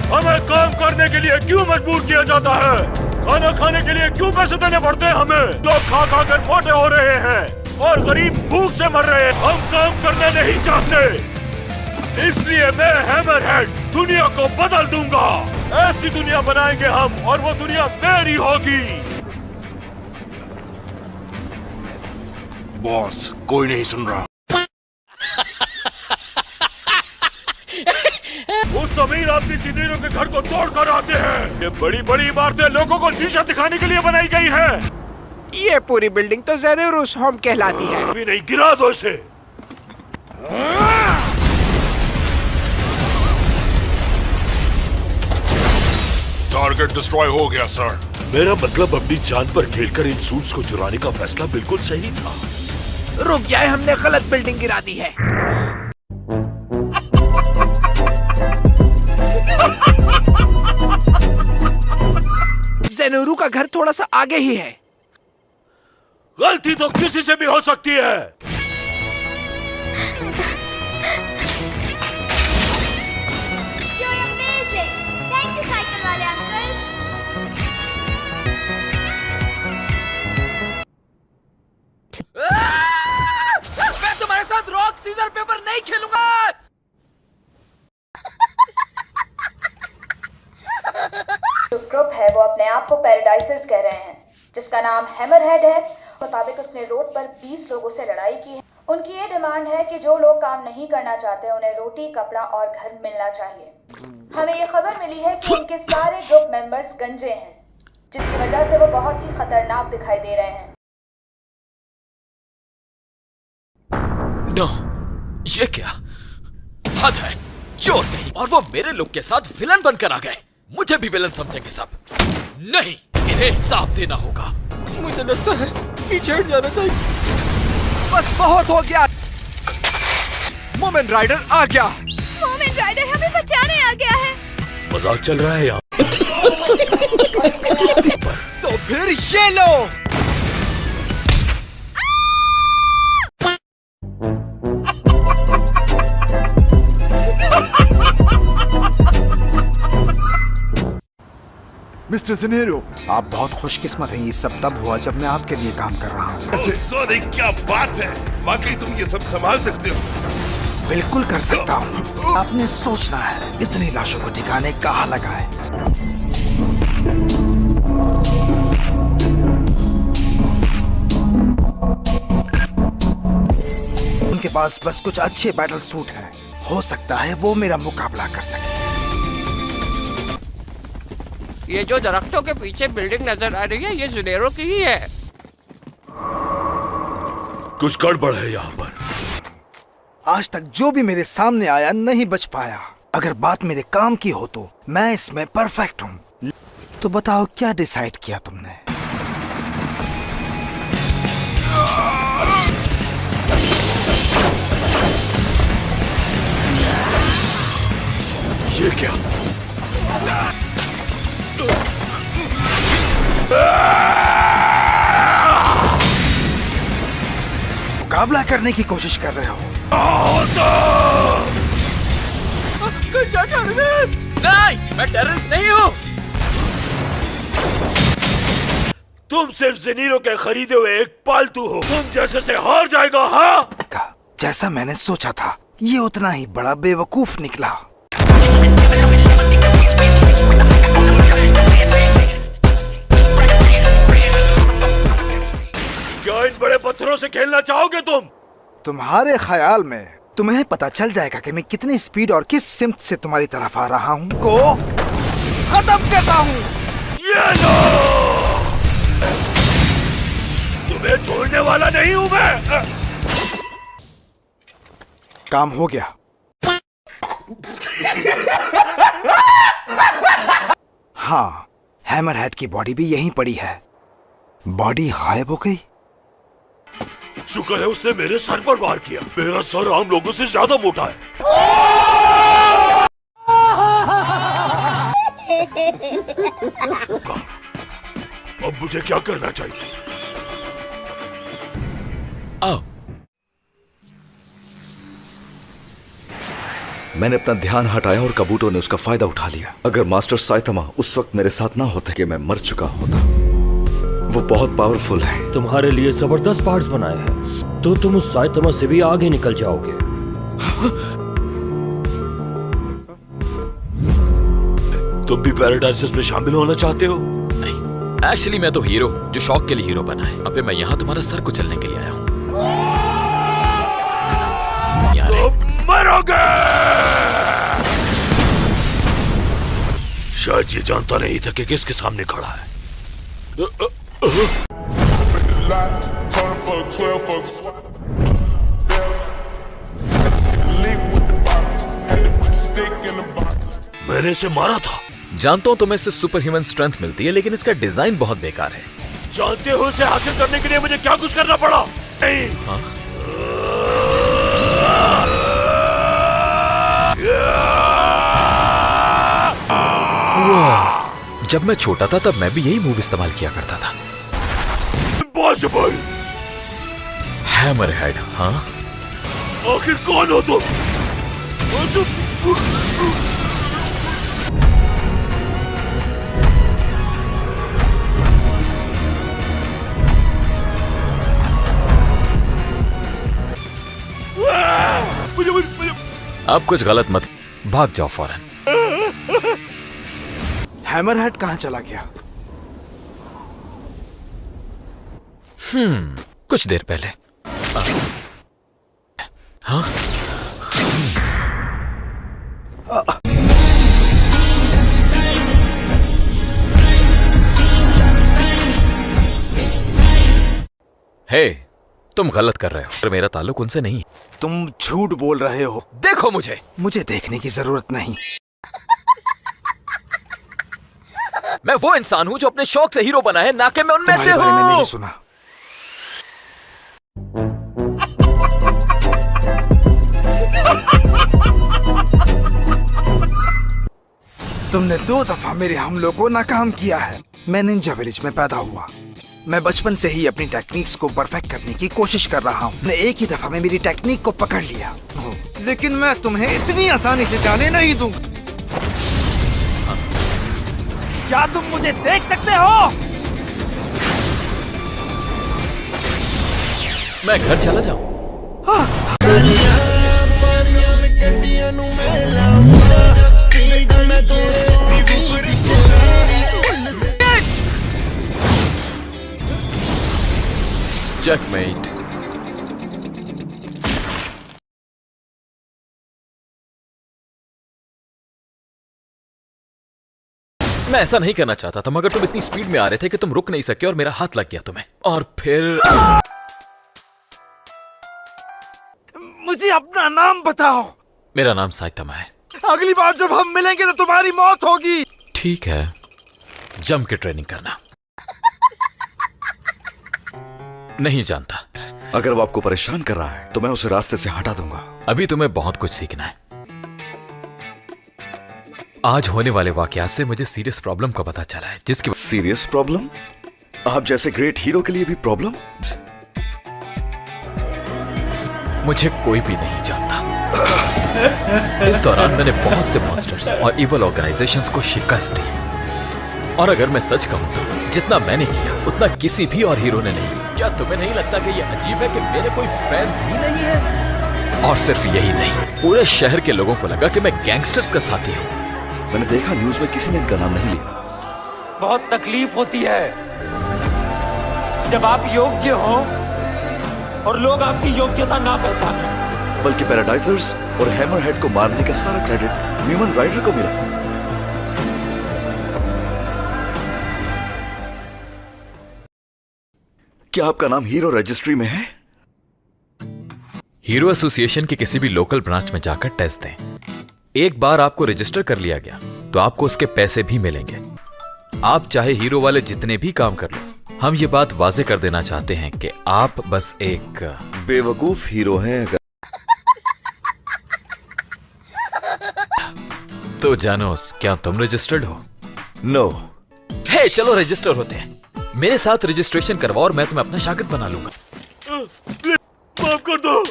हमें काम करने के लिए क्यों मजबूर किया जाता है? खाना खाने के लिए क्यों पैसे देने पड़ते हैं हमें? लोग खा खा कर मोटे हो रहे हैं और गरीब भूख से मर रहे हैं। हम काम करना नहीं चाहते, इसलिए मैं हैमरहेड दुनिया को बदल दूंगा। ऐसी दुनिया बनाएंगे हम और वो दुनिया मेरी होगी। बॉस, कोई नहीं सुन रहा। उस अमीर आदमी ज़ेनीरो के घर को तोड़ कर आते हैं। ये बड़ी बड़ी इमारतें लोगों को नीचा दिखाने के लिए बनाई गई है। ये पूरी बिल्डिंग तो ज़ेनीरोस होम कहलाती है। अभी नहीं, गिरा दो इसे। टारगेट डिस्ट्रॉय हो गया सर। मेरा मतलब अपनी जान पर खेलकर इन सूट्स को चुराने का फैसला बिल्कुल सही था। रुक जाए, हमने गलत बिल्डिंग गिरा दी है। ज़ेनीरो का घर थोड़ा सा आगे ही है। गलती तो किसी से भी हो सकती है। You're amazing. Thank you, cycle वाले अंकल। मैं तुम्हारे साथ रॉक सीजर पेपर नहीं खेलूंगा। जो ग्रुप है वो अपने आप को पैराडाइजर्स कह रहे हैं, जिसका नाम हैमरहेड है। मुताबिक उसने रोड पर 20 लोगों से लड़ाई की है। उनकी ये डिमांड है कि जो लोग काम नहीं करना चाहते उन्हें रोटी, कपड़ा और घर मिलना चाहिए। हमें ये खबर मिली है कि उनके सारे ग्रुप मेंबर्स गंजे हैं, जिसकी वजह से वो बहुत ही खतरनाक दिखाई दे रहे हैं। नो, ये क्या हद है, चोर कहीं। और वो मेरे लोग के साथ विलन बनकर आ गए। मुझे भी विलन समझेंगे सब। नहीं, इन्हें हिसाब देना होगा। मुझे लगता है पीछे हट जाना चाहिए। बस बहुत हो गया। मोमेंट राइडर आ गया। मोमेंट राइडर हमें बचाने आ गया है। मजाक चल रहा है यहाँ। तो फिर ये लो। मिस्टर ज़ेनीरो, आप बहुत खुशकिस्मत हैं। ये सब तब हुआ जब मैं आपके लिए काम कर रहा हूँ। सॉरी, क्या बात है। वाकई तुम ये सब संभाल सकते हो? बिल्कुल कर सकता हूँ। आपने सोचना है इतनी लाशों को ठिकाने कहाँ लगाए। उनके पास बस कुछ अच्छे बैटल सूट हैं। हो सकता है वो मेरा मुकाबला कर सके। ये जो दरख्तों के पीछे बिल्डिंग नजर आ रही है, ये ज़ेनीरो की ही है। कुछ गड़बड़ है यहाँ पर। आज तक जो भी मेरे सामने आया नहीं बच पाया। अगर बात मेरे काम की हो तो मैं इसमें परफेक्ट हूँ। तो बताओ क्या डिसाइड किया तुमने? ये क्या? मुकाबला करने की कोशिश कर रहे हो? नहीं, मैं टेररिस्ट नहीं हूँ। तुम सिर्फ ज़ेनीरो के खरीदे हुए एक पालतू हो। तुम जैसे से हार जाएगा। हाँ, जैसा मैंने सोचा था, ये उतना ही बड़ा बेवकूफ निकला। क्या इन बड़े पत्थरों से खेलना चाहोगे तुम? तुम्हारे ख्याल में तुम्हें पता चल जाएगा कि मैं कितनी स्पीड और किस सिमत से तुम्हारी तरफ आ रहा हूँ। को खत्म करता हूँ। ये लो, तुम्हें छोड़ने वाला नहीं हूँ मैं। काम हो गया। हाँ, हैमरहेड की बॉडी भी यहीं पड़ी है। बॉडी गायब हो गई। शुक्र है उसने मेरे सर पर वार किया। मेरा सर आम लोगों से ज्यादा मोटा है। अब मुझे क्या करना चाहिए? आओ। मैंने अपना ध्यान हटाया और कबूटरों ने उसका फायदा उठा लिया। अगर मास्टर साइतामा उस वक्त मेरे साथ ना होते कि मैं मर चुका होता। वो बहुत पावरफुल है। तुम्हारे लिए जबरदस्त पार्ट्स बनाए हैं, तो तुम उस साइतामा से भी आगे निकल जाओगे। तुम भी पैराडाइसिस में शामिल होना चाहते हो? नहीं, एक्चुअली मैं तो हीरो हूँ जो शौक के लिए हीरो बना है। अबे मैं यहाँ तुम्हारा सर कुचलने के लिए आया हूँ। मरोगे। शायद ये जानता नहीं था कि किसके सामने खड़ा है। मैंने इसे मारा था। जानता हूँ तुम्हें इससे सुपर ह्यूमन स्ट्रेंथ मिलती है, लेकिन इसका डिजाइन बहुत बेकार है। जानते हो इसे हासिल करने के लिए मुझे क्या कुछ करना पड़ा? नहीं। हाँ? जब मैं छोटा था तब मैं भी यही मूव इस्तेमाल किया करता था। इम्पॉसिबल। हैमरहेड। हाँ, आखिर कौन हो तुम? अब कुछ गलत मत, भाग जाओ फौरन। हैमरहेड कहाँ चला गया? कुछ देर पहले। हाँ? हे, तुम गलत कर रहे हो। पर मेरा ताल्लुक उनसे नहीं। तुम झूठ बोल रहे हो। देखो मुझे। मुझे देखने की जरूरत नहीं। मैं वो इंसान हूँ जो अपने शौक से हीरो बना है, ना कि मैं उनमें से तुम्हारे बारे में नहीं हूँ। सुना। तुमने 2 दफा मेरे हमलों को नाकाम किया है। मैं निंजा विलेज में पैदा हुआ। मैं बचपन से ही अपनी टेक्निक्स को परफेक्ट करने की कोशिश कर रहा हूँ। मैं एक ही दफा में मेरी टेक्निक को पकड़ लिया, लेकिन मैं तुम्हें इतनी आसानी से जाने नहीं दूंगा। क्या तुम मुझे देख सकते हो? मैं घर चला जाऊं। चेकमेट। मैं ऐसा नहीं करना चाहता था, मगर तुम इतनी स्पीड में आ रहे थे कि तुम रुक नहीं सके और मेरा हाथ लग गया तुम्हें। और फिर मुझे अपना नाम बताओ। मेरा नाम साइतामा है। अगली बार जब हम मिलेंगे तो तुम्हारी मौत होगी। ठीक है, जम के ट्रेनिंग करना। नहीं जानता। अगर वो आपको परेशान कर रहा है तो मैं उसे रास्ते से हटा दूंगा। अभी तुम्हें बहुत कुछ सीखना है। आज होने वाले वाकयात से मुझे सीरियस प्रॉब्लम का पता चला है, जिसकी सीरियस प्रॉब्लम? आप जैसे ग्रेट हीरो के लिए भी प्रॉब्लम? मुझे कोई भी नहीं जानता। इस दौरान मैंने बहुत से मॉन्स्टर्स और इवल ऑर्गेनाइजेशंस को शिकस्त दी। और अगर मैं सच कहूं तो जितना मैंने किया उतना किसी भी और हीरो ने नहीं। क्या तुम्हें नहीं लगता कि यह अजीब है कि मेरे कोई फैंस ही नहीं है? और सिर्फ यही नहीं, पूरे शहर के लोगों को लगा कि मैं गैंगस्टर्स का साथी हूं। मैंने देखा न्यूज में किसी ने इनका नाम नहीं लिया। बहुत तकलीफ होती है जब आप योग्य हो और लोग आपकी योग्यता ना पहचाने। बल्कि पैराडाइजर्स और हैमरहेड को मारने का सारा क्रेडिट ह्यूमन राइडर को मिला। क्या आपका नाम हीरो रजिस्ट्री में है? हीरो एसोसिएशन के किसी भी लोकल ब्रांच में जाकर टेस्ट दें। एक बार आपको रजिस्टर कर लिया गया तो आपको उसके पैसे भी मिलेंगे। आप चाहे हीरो वाले जितने भी काम कर लो, हम ये बात वाजे कर देना चाहते हैं कि आप बस एक बेवकूफ हीरो हैं। तो जानोस, क्या तुम रजिस्टर्ड हो? नो। हे, चलो रजिस्टर होते हैं। मेरे साथ रजिस्ट्रेशन करवाओ और मैं तुम्हें अपना शागिर्द बना लूंगा। माफ कर दो।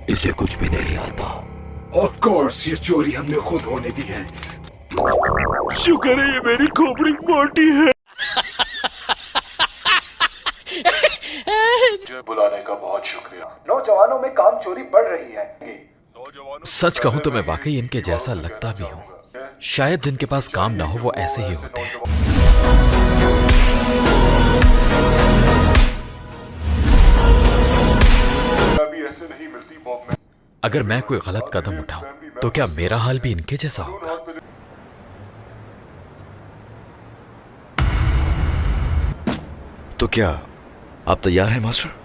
इसे कुछ भी नहीं आता। ऑफ कोर्स ये चोरी हमने खुद होने दी है। शुक्र है ये मेरी खोपड़ी मोटी है। बुलाने का बहुत शुक्रिया। नौजवानों में काम चोरी बढ़ रही है। सच कहूं तो मैं वाकई इनके जैसा लगता भी हूं। शायद जिनके पास काम ना हो वो ऐसे ही होते हैं। अगर मैं कोई गलत कदम उठाऊं तो क्या मेरा हाल भी इनके जैसा होगा? तो क्या आप तैयार हैं मास्टर?